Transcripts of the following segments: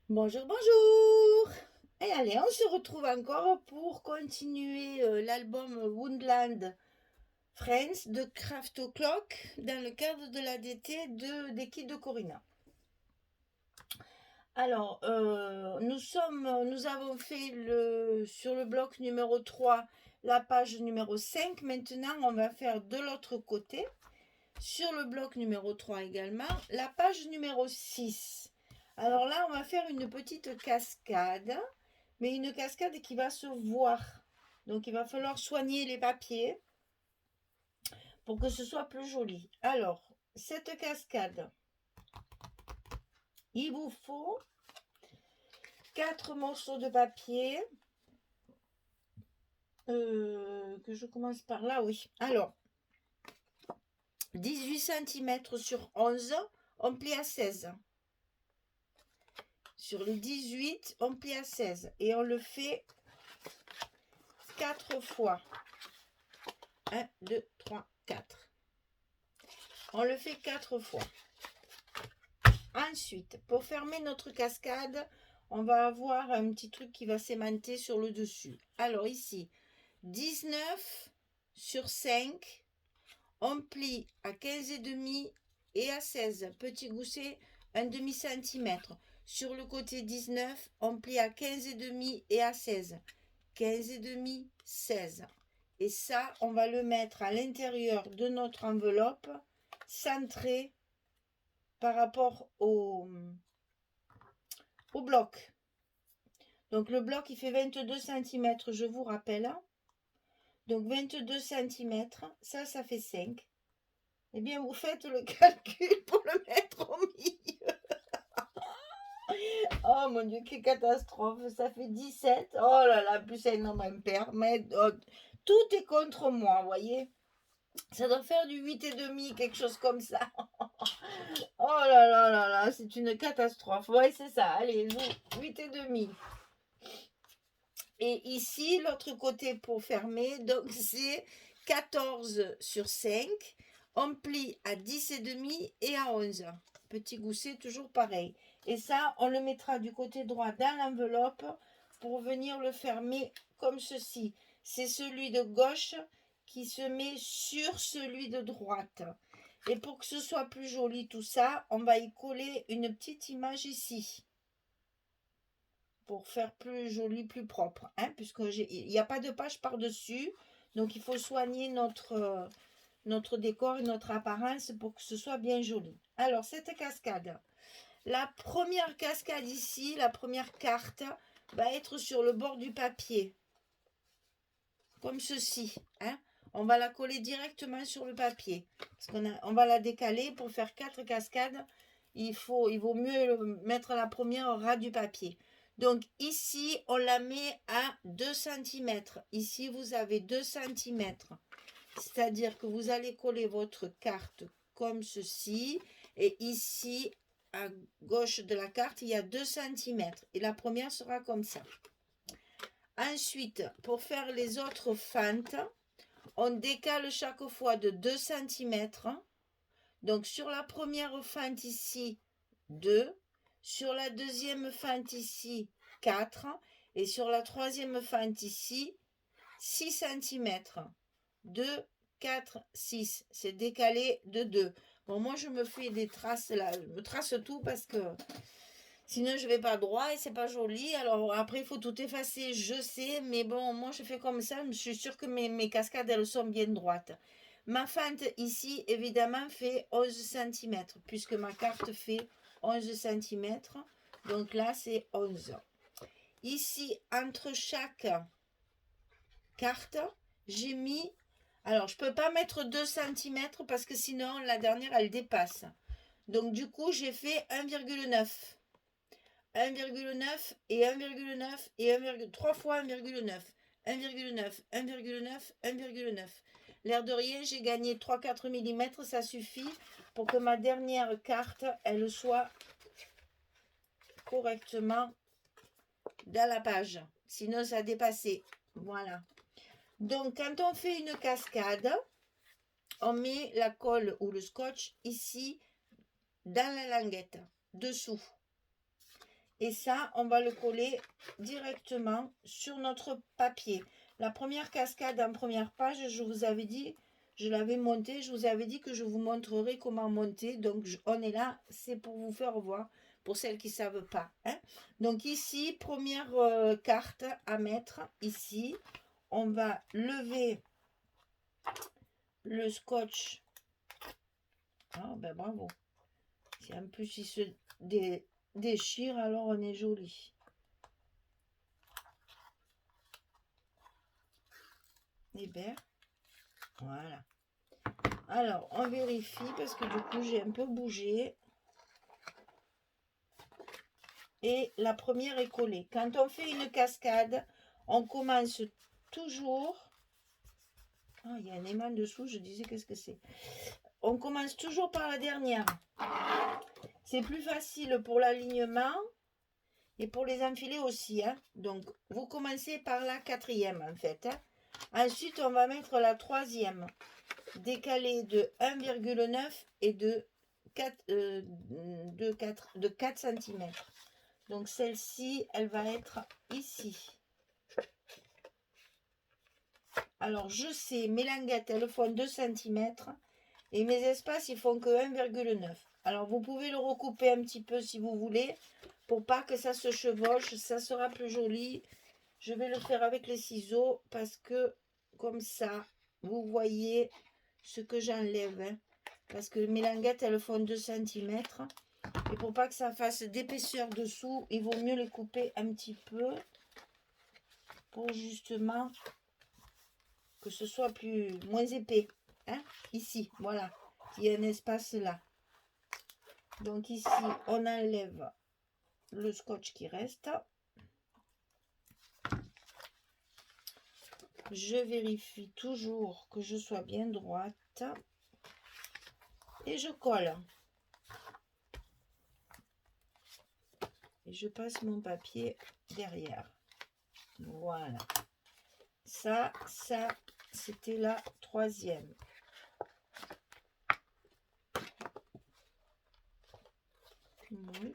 Bonjour, bonjour! Et allez, on se retrouve encore pour continuer l'album Woodland Friends de Craft O'Clock dans le cadre de l'ADT des kits de Corina. Alors, nous avons fait sur le bloc numéro 3 la page numéro 5. Maintenant, on va faire de l'autre côté, sur le bloc numéro 3 également, la page numéro 6. Alors là, on va faire une petite cascade, mais une cascade qui va se voir. Donc il va falloir soigner les papiers pour que ce soit plus joli. Alors, cette cascade, il vous faut 4 morceaux de papier. Que je commence par là, oui. Alors, 18 cm sur 11, on plie à 16. Sur le 18, on plie à 16. Et on le fait 4 fois. 1, 2, 3, 4. On le fait 4 fois. Ensuite, pour fermer notre cascade, on va avoir un petit truc qui va s'aimanter sur le dessus. Alors ici, 19 sur 5, on plie à 15,5 et à 16. Petit gousset, un demi-centimètre. Sur le côté 19, on plie à 15,5 et à 16. 15,5, 16. Et ça, on va le mettre à l'intérieur de notre enveloppe, centré par rapport au bloc. Donc le bloc, il fait 22 cm, je vous rappelle. Donc 22 cm, ça fait 5. Eh bien, vous faites le calcul pour le mettre au milieu. Oh mon Dieu, quelle catastrophe. Ça fait 17. Oh là là, plus c'est un nombre impair. Mais tout est contre moi, vous voyez. Ça doit faire du 8,5, quelque chose comme ça. Oh là là là là, c'est une catastrophe. Ouais, c'est ça. Allez, 8,5. Et ici, l'autre côté pour fermer, donc c'est 14 sur 5. On plie à 10,5 et à 11. Petit gousset, toujours pareil. Et ça, on le mettra du côté droit dans l'enveloppe pour venir le fermer comme ceci. C'est celui de gauche qui se met sur celui de droite. Et pour que ce soit plus joli tout ça, on va y coller une petite image ici. Pour faire plus joli, plus propre. Hein, puisqu'il n'y a pas de page par-dessus. Donc il faut soigner notre décor et notre apparence pour que ce soit bien joli. Alors cette cascade. La première cascade ici, la première carte, va être sur le bord du papier. Comme ceci. Hein. On va la coller directement sur le papier. Parce on va la décaler pour faire 4 cascades. Il vaut mieux mettre la première au ras du papier. Donc ici, on la met à 2 cm. Ici, vous avez 2 cm. C'est-à-dire que vous allez coller votre carte comme ceci. Et ici, à gauche de la carte, il y a 2 cm. Et la première sera comme ça. Ensuite, pour faire les autres fentes, on décale chaque fois de 2 cm. Donc sur la première fente ici, 2. Sur la deuxième fente ici, 4. Et sur la troisième fente ici, 6 cm. 2, 4, 6. C'est décalé de 2. Bon, moi je me fais des traces là. Je me trace tout parce que sinon, je vais pas droit et c'est pas joli. Alors après, il faut tout effacer, je sais. Mais bon, moi, je fais comme ça. Je suis sûre que mes cascades, elles sont bien droites. Ma fente ici, évidemment, fait 11 cm. Puisque ma carte fait 11 cm. Donc là, c'est 11. Ici, entre chaque carte, j'ai mis... Alors, je peux pas mettre 2 cm parce que sinon, la dernière, elle dépasse. Donc, du coup, j'ai fait 1,9. 1,9 et 1,9 et 3 fois 1,9. 1,9, 1,9, 1,9. L'air de rien, j'ai gagné 3-4 mm, ça suffit pour que ma dernière carte, elle soit correctement dans la page. Sinon, ça a dépassé. Voilà. Donc, quand on fait une cascade, on met la colle ou le scotch ici, dans la languette, dessous. Et ça, on va le coller directement sur notre papier. La première cascade en première page, je vous avais dit, je l'avais montée, je vous avais dit que je vous montrerai comment monter. Donc, on est là, c'est pour vous faire voir, pour celles qui ne savent pas. Hein. Donc ici, première carte à mettre, ici, on va lever le scotch. Ah ben bravo. Si en plus il se déchire, alors on est joli. Et bien, voilà. Alors, on vérifie parce que du coup, j'ai un peu bougé. Et la première est collée. Quand on fait une cascade, on commence toujours... Ah, il y a un aimant dessous, je disais qu'est-ce que c'est. On commence toujours par la dernière. C'est plus facile pour l'alignement et pour les enfiler aussi. Hein. Donc, vous commencez par la quatrième en fait. Hein. Ensuite, on va mettre la troisième, décalée de 1,9 et de 4 cm. Donc, celle-ci, elle va être ici. Alors, je sais, mes languettes, elles font 2 cm et mes espaces, ils font que 1,9. Alors, vous pouvez le recouper un petit peu si vous voulez pour pas que ça se chevauche. Ça sera plus joli. Je vais le faire avec les ciseaux parce que comme ça, vous voyez ce que j'enlève. Hein, parce que mes languettes, elles font 2 cm. Et pour pas que ça fasse d'épaisseur dessous, il vaut mieux les couper un petit peu. Pour justement que ce soit moins épais. Hein, ici, voilà. Il y a un espace là. Donc ici, on enlève le scotch qui reste. Je vérifie toujours que je sois bien droite. Et je colle. Et je passe mon papier derrière. Voilà. Ça, c'était la troisième. Oui.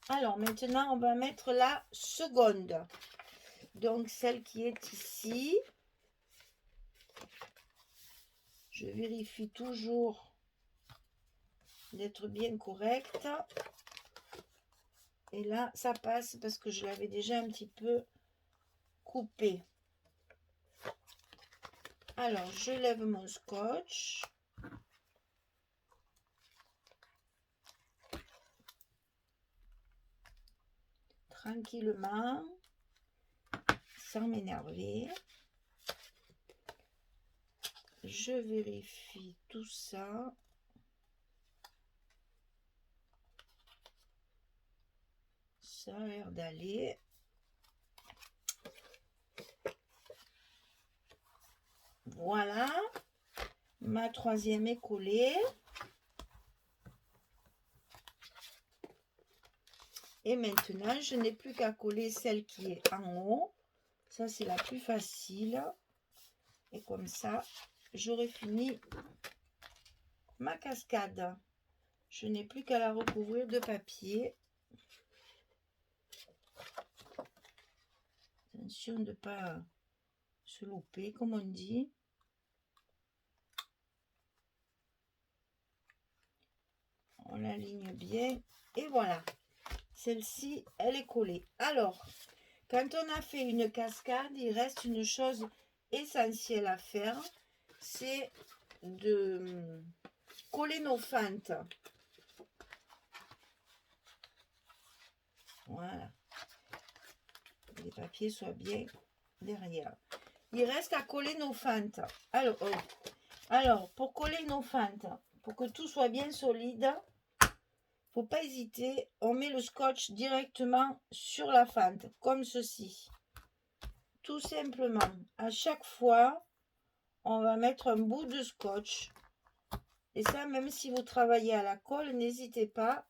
Alors, maintenant, on va mettre la seconde. Donc, celle qui est ici. Je vérifie toujours d'être bien correcte. Et là, ça passe parce que je l'avais déjà un petit peu coupé. Alors, je lève mon scotch. Tranquillement, sans m'énerver. Je vérifie tout ça. Ça a l'air d'aller. Voilà. Ma troisième est collée. Et maintenant, je n'ai plus qu'à coller celle qui est en haut. Ça, c'est la plus facile. Et comme ça, j'aurai fini ma cascade. Je n'ai plus qu'à la recouvrir de papier. Attention de ne pas se louper, comme on dit. On aligne bien. Et voilà. Celle-ci, elle est collée. Alors, quand on a fait une cascade, il reste une chose essentielle à faire. C'est de coller nos fentes. Voilà. Que les papiers soient bien derrière. Il reste à coller nos fentes. Alors, pour coller nos fentes, pour que tout soit bien solide, faut pas hésiter, on met le scotch directement sur la fente, comme ceci. Tout simplement, à chaque fois, on va mettre un bout de scotch. Et ça, même si vous travaillez à la colle, n'hésitez pas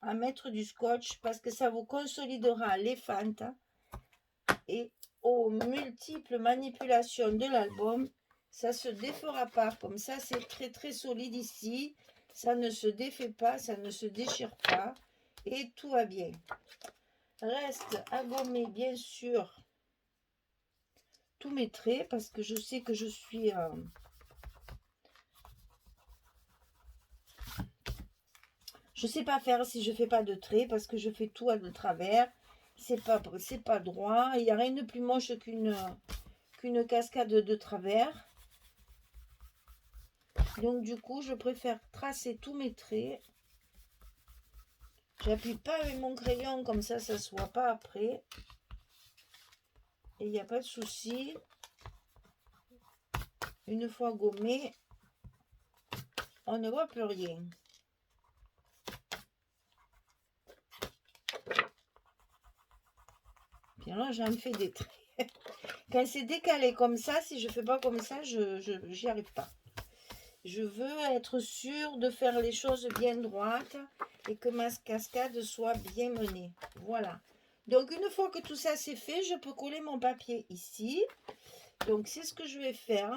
à mettre du scotch parce que ça vous consolidera les fentes. Et aux multiples manipulations de l'album, ça se défera pas. Comme ça, c'est très très solide ici. Ça ne se défait pas, ça ne se déchire pas. et tout va bien. Reste à gommer, bien sûr, tous mes traits, parce que je sais que je suis... je sais pas faire si je fais pas de traits, parce que je fais tout à de travers. C'est pas droit. Il n'y a rien de plus moche qu'une cascade de travers. Donc du coup, je préfère tracer tous mes traits. J'appuie pas avec mon crayon, comme ça ne se voit pas après. Et il n'y a pas de souci. Une fois gommé, on ne voit plus rien. Puis alors, j'en fais des traits. Quand c'est décalé comme ça, si je fais pas comme ça, j'y arrive pas. Je veux être sûre de faire les choses bien droites et que ma cascade soit bien menée. Voilà. Donc, une fois que tout ça c'est fait, je peux coller mon papier ici. Donc, c'est ce que je vais faire.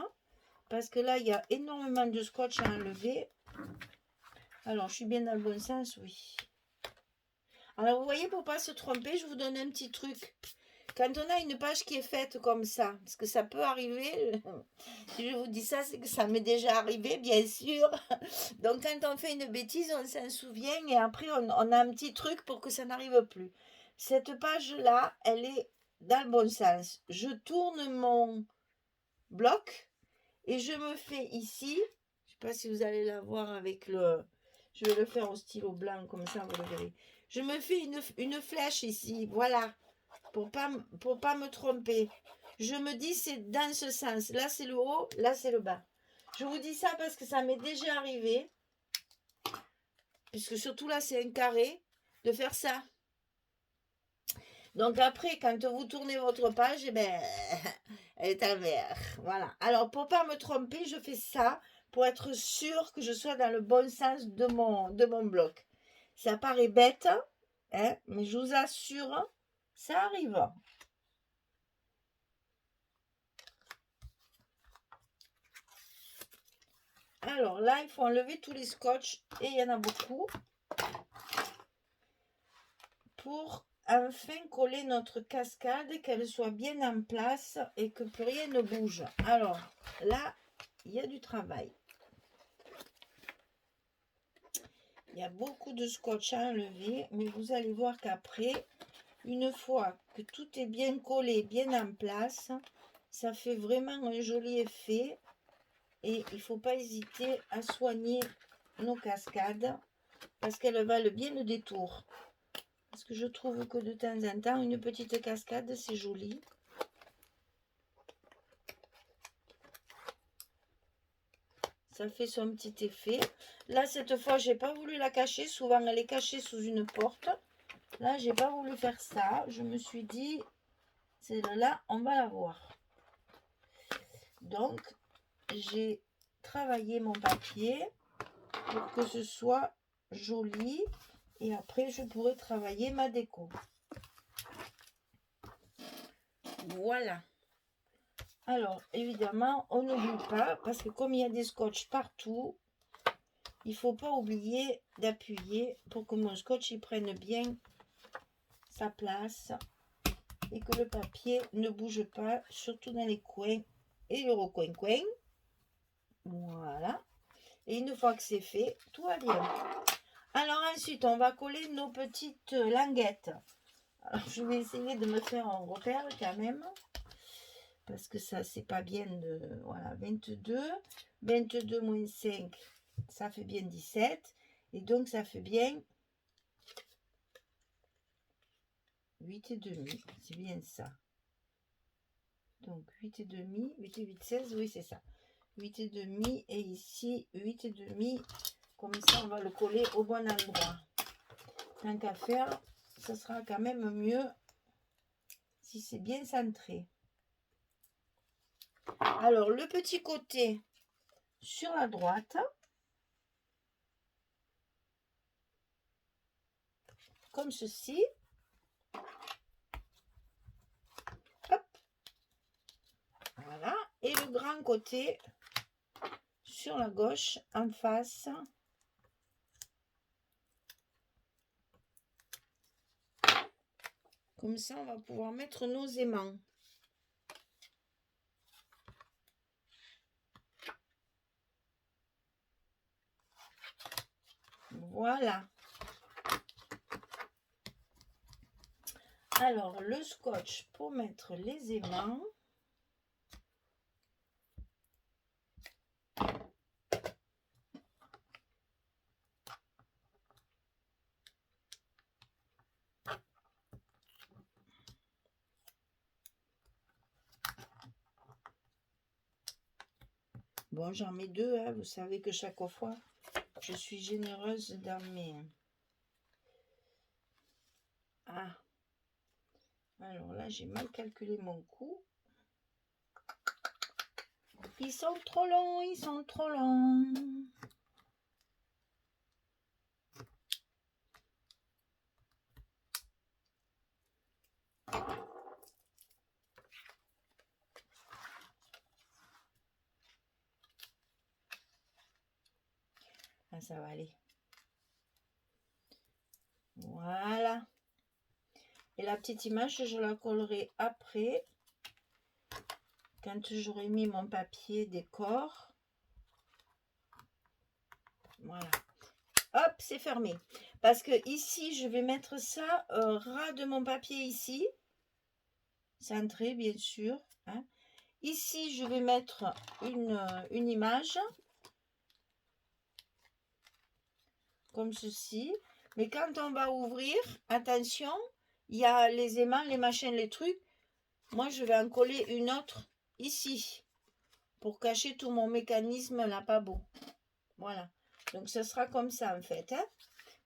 Parce que là, il y a énormément de scotch à enlever. Alors, je suis bien dans le bon sens, oui. Alors, vous voyez, pour ne pas se tromper, je vous donne un petit truc. Quand on a une page qui est faite comme ça, parce que ça peut arriver, si je vous dis ça, c'est que ça m'est déjà arrivé, bien sûr. Donc, quand on fait une bêtise, on s'en souvient et après, on a un petit truc pour que ça n'arrive plus. Cette page-là, elle est dans le bon sens. Je tourne mon bloc et je me fais ici, je ne sais pas si vous allez la voir avec le... Je vais le faire au stylo blanc, comme ça, vous le verrez. Je me fais une flèche ici, voilà. Pour pas me tromper. Je me dis c'est dans ce sens. Là c'est le haut, là c'est le bas. Je vous dis ça parce que ça m'est déjà arrivé. Puisque surtout là c'est un carré. De faire ça. Donc après quand vous tournez votre page, eh ben, elle est à l'envers. Voilà. Alors pour pas me tromper, je fais ça. Pour être sûr que je sois dans le bon sens de mon bloc. Ça paraît bête. Hein, mais je vous assure, ça arrive. Alors là, il faut enlever tous les scotch et il y en a beaucoup pour enfin coller notre cascade, qu'elle soit bien en place et que plus rien ne bouge. Alors là, il y a du travail. Il y a beaucoup de scotch à enlever, mais vous allez voir qu'après, une fois que tout est bien collé, bien en place, ça fait vraiment un joli effet. Et il ne faut pas hésiter à soigner nos cascades parce qu'elles valent bien le détour. Parce que je trouve que de temps en temps, une petite cascade, c'est joli. Ça fait son petit effet. Là, cette fois, j'ai pas voulu la cacher. Souvent, elle est cachée sous une porte. Là, j'ai pas voulu faire ça. Je me suis dit, celle-là, on va la voir. Donc, j'ai travaillé mon papier pour que ce soit joli. Et après, je pourrai travailler ma déco. Voilà. Alors, évidemment, on n'oublie pas, parce que comme il y a des scotch partout, il ne faut pas oublier d'appuyer pour que mon scotch il prenne bien sa place et que le papier ne bouge pas, surtout dans les coins et le recoin-coin. Voilà. Et une fois que c'est fait, tout va bien. Alors ensuite, on va coller nos petites languettes. Alors, je vais essayer de me faire un repère quand même. Parce que ça, c'est pas bien de... Voilà, 22. 22 moins 5, ça fait bien 17. Et donc, ça fait bien 8 et demi. C'est bien ça. Donc, 8 et demi. 8 et 8, 16. Oui, c'est ça. 8 et demi. Et ici, 8 et demi. Comme ça, on va le coller au bon endroit. Tant qu'à faire, ça sera quand même mieux si c'est bien centré. Alors, le petit côté sur la droite, comme ceci. Hop. Voilà. Et le grand côté sur la gauche, en face. Comme ça, on va pouvoir mettre nos aimants. Voilà. Alors, le scotch pour mettre les aimants. Bon, j'en mets deux, hein. Vous savez que chaque fois, je suis généreuse dans mes... Ah. Alors là, j'ai mal calculé mon coût. Ils sont trop longs, ils sont trop longs. Ah, ça va aller. Voilà. Et la petite image, je la collerai après, quand j'aurai mis mon papier décor. Voilà. Hop, c'est fermé. Parce que ici, je vais mettre ça ras de mon papier ici. Centré, bien sûr. Hein. Ici, je vais mettre une image. Comme ceci. Mais quand on va ouvrir, attention, il y a les aimants, les machins, les trucs. Moi, je vais en coller une autre ici. Pour cacher tout mon mécanisme là, pas beau. Voilà. Donc, ce sera comme ça, en fait. Hein.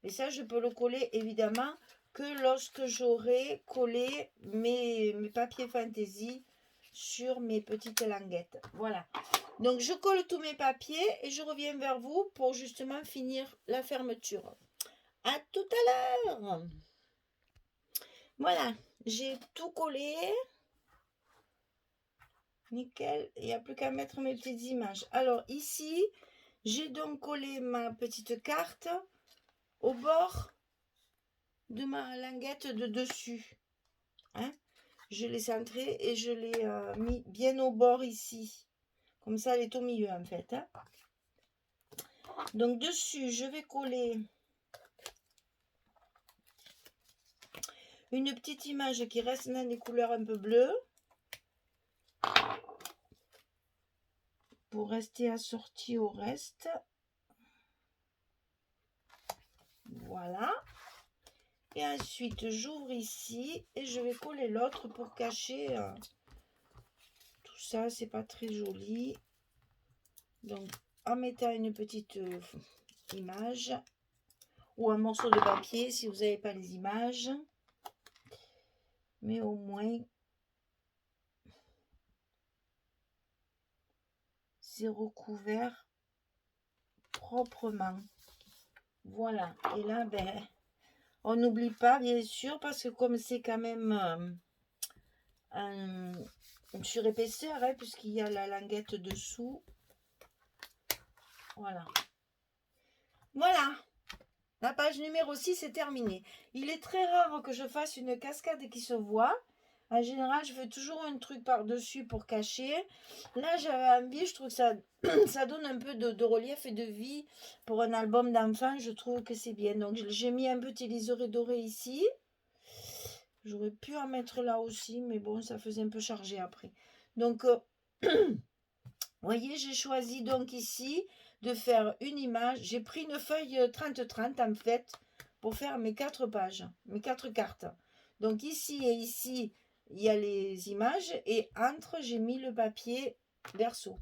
Et ça, je peux le coller, évidemment, que lorsque j'aurai collé mes papiers fantaisie sur mes petites languettes. Voilà. Donc, je colle tous mes papiers et je reviens vers vous pour justement finir la fermeture. À tout à l'heure. Voilà, j'ai tout collé. Nickel. Il n'y a plus qu'à mettre mes petites images. Alors, ici, j'ai donc collé ma petite carte au bord de ma languette de dessus. Hein? Je l'ai centrée et je l'ai mis bien au bord ici. Comme ça, elle est au milieu, en fait. Hein? Donc, dessus, je vais coller une petite image qui reste dans des couleurs un peu bleues. Pour rester assorti au reste. Voilà. Et ensuite, j'ouvre ici et je vais coller l'autre pour cacher tout ça. C'est pas très joli. Donc, en mettant une petite image ou un morceau de papier si vous n'avez pas les images. Mais au moins, c'est recouvert proprement. Voilà. Et là, ben, on n'oublie pas, bien sûr, parce que comme c'est quand même une surépaisseur, hein, puisqu'il y a la languette dessous. Voilà. Voilà. La page numéro 6 est terminée. Il est très rare que je fasse une cascade qui se voit. En général, je fais toujours un truc par-dessus pour cacher. Là, j'avais envie, je trouve que ça, ça donne un peu de relief et de vie pour un album d'enfant. Je trouve que c'est bien. Donc, j'ai mis un petit liseré doré ici. J'aurais pu en mettre là aussi, mais bon, ça faisait un peu chargé après. Donc, vous voyez, j'ai choisi donc ici de faire une image. J'ai pris une feuille 30-30 en fait pour faire mes 4 pages, mes 4 cartes. Donc ici et ici, il y a les images et entre, j'ai mis le papier verso.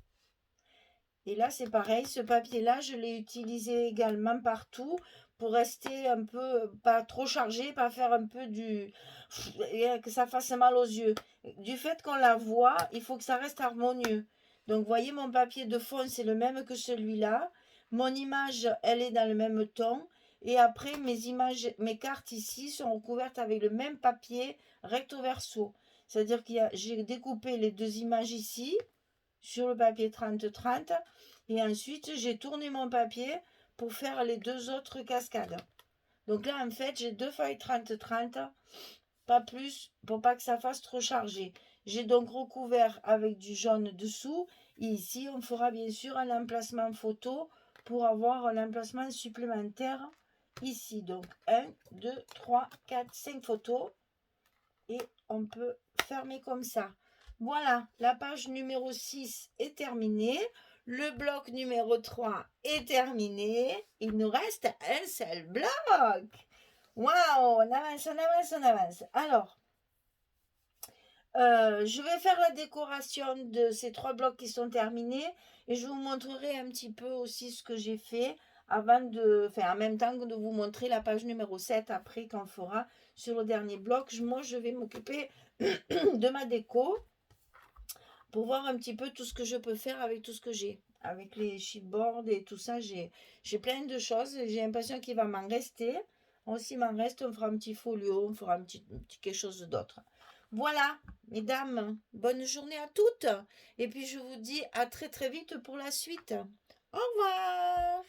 Et là, c'est pareil, ce papier-là, je l'ai utilisé également partout pour rester un peu, pas trop chargé, pas faire un peu que ça fasse mal aux yeux. Du fait qu'on la voit, il faut que ça reste harmonieux. Donc, vous voyez, mon papier de fond, c'est le même que celui-là. Mon image, elle est dans le même ton. Et après, mes images, mes cartes ici sont recouvertes avec le même papier recto verso. C'est-à-dire que j'ai découpé les deux images ici sur le papier 30-30 et ensuite j'ai tourné mon papier pour faire les deux autres cascades. Donc là en fait j'ai deux feuilles 30-30 pas plus, pour pas que ça fasse trop chargé. J'ai donc recouvert avec du jaune dessous. Et ici, on fera bien sûr un emplacement photo pour avoir un emplacement supplémentaire ici. Donc, 1, 2, 3, 4, 5 photos. Et on peut fermer comme ça. Voilà, la page numéro 6 est terminée. Le bloc numéro 3 est terminé. Il nous reste un seul bloc. Waouh, on avance, on avance, on avance. Alors, je vais faire la décoration de ces 3 blocs qui sont terminés et je vous montrerai un petit peu aussi ce que j'ai fait avant de, enfin en même temps que de vous montrer la page numéro 7 après qu'on fera sur le dernier bloc. Moi, je vais m'occuper de ma déco pour voir un petit peu tout ce que je peux faire avec tout ce que j'ai. Avec les chipboards et tout ça, j'ai plein de choses. J'ai l'impression qu'il va m'en rester. S'il m'en reste, on fera un petit folio, on fera un petit quelque chose d'autre. Voilà, mesdames, bonne journée à toutes. Et puis je vous dis à très très vite pour la suite. Au revoir.